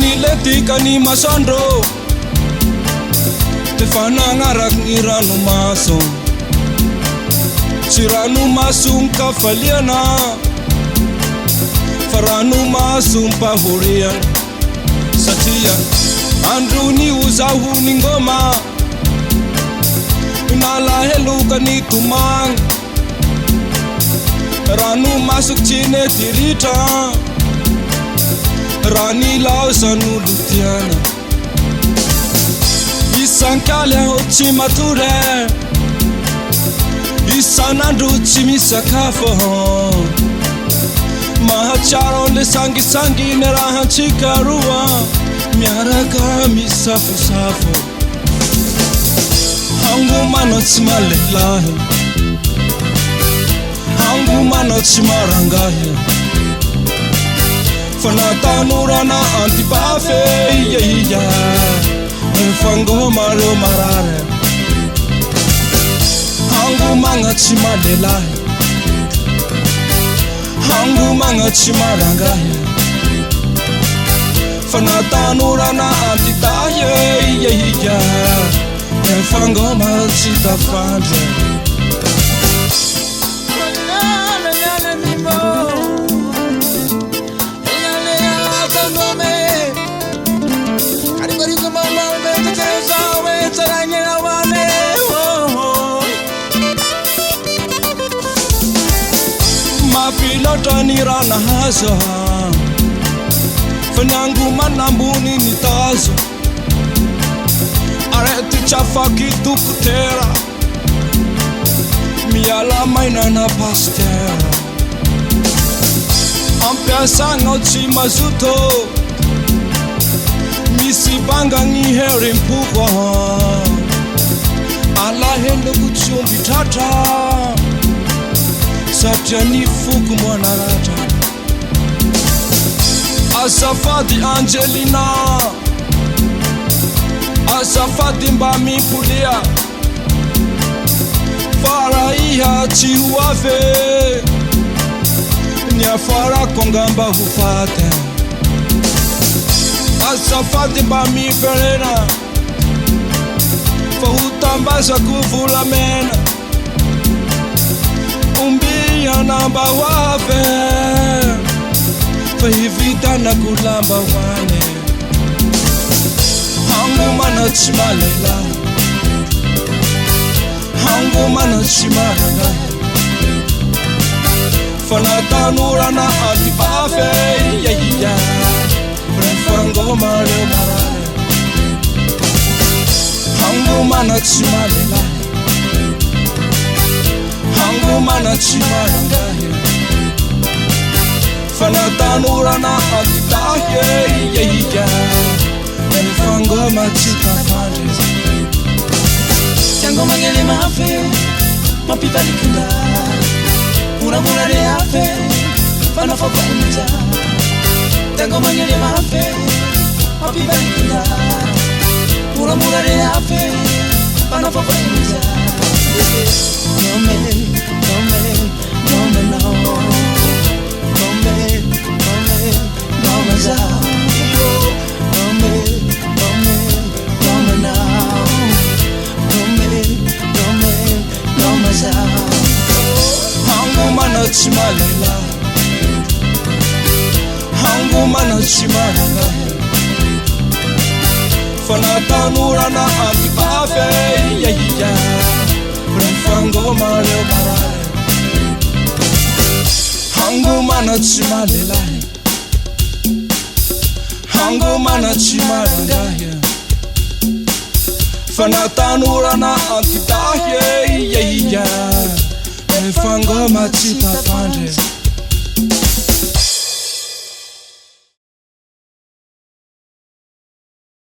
Niletika ni masandro Tefananga rakiranu maso Siranu masum kafaliana Faranu masum pahuria Satia Andruni uzahu ningoma Nala helu kanitumang Ranu masuk cine tirita Rani lao sanu lutiana Isankale hochi mature Isanandu chimi sakafo Mahacharon le sangi sangi nerahan chikarua Miaraka misafu safu Hangu mano chimalelahi Hangu mano chimarangahi Fanatanura na antibafe iya Mfango malo marare Hangu manga chimalelahi Hangu manga chimarangahi Fanatanura na antitaye iya Mfango machita fandre Mapilota nirana haza Fanyangu manambuni nitazo Areti chafaki tukutera Miala maina na pastera Ampia sanga chimazuto Misi banga ni heri mpuko Ala hendo kuchumbi tata Satya ni fuku mwanarata Asafati Angelina Asafati mbami pulia Faraiha chihuafe Nyafara kongamba hufate Asafati mbami perena Fahutambasa kufula mena Umbia namba wafe Fahivita na kulamba wane Hangu mana chimalela Hangu mana chimaranga Fanatanura na antibafe iya Mfango malo marare Hangu mana chimalela Hangu mana chimaranga Fanatanura na antitaye iya Mfango machita fandre Chango mangele mafe Mapipa likunda Mura re afe Fana fofa imita Chango mangele mafe Mapipa likunda Mura re afe Fana fofa imita No me, no me, no me no No me, no me, no me za No me, no me, no me no No me, no me, no me za Hangu mana chimalela Hangu mana chimaranga Fanatanura na antibafe iya Mfango malo marare Hangu mana chimalela Hangu mana chimaranga Fanatanura na antitaye iya Mfango machita fandre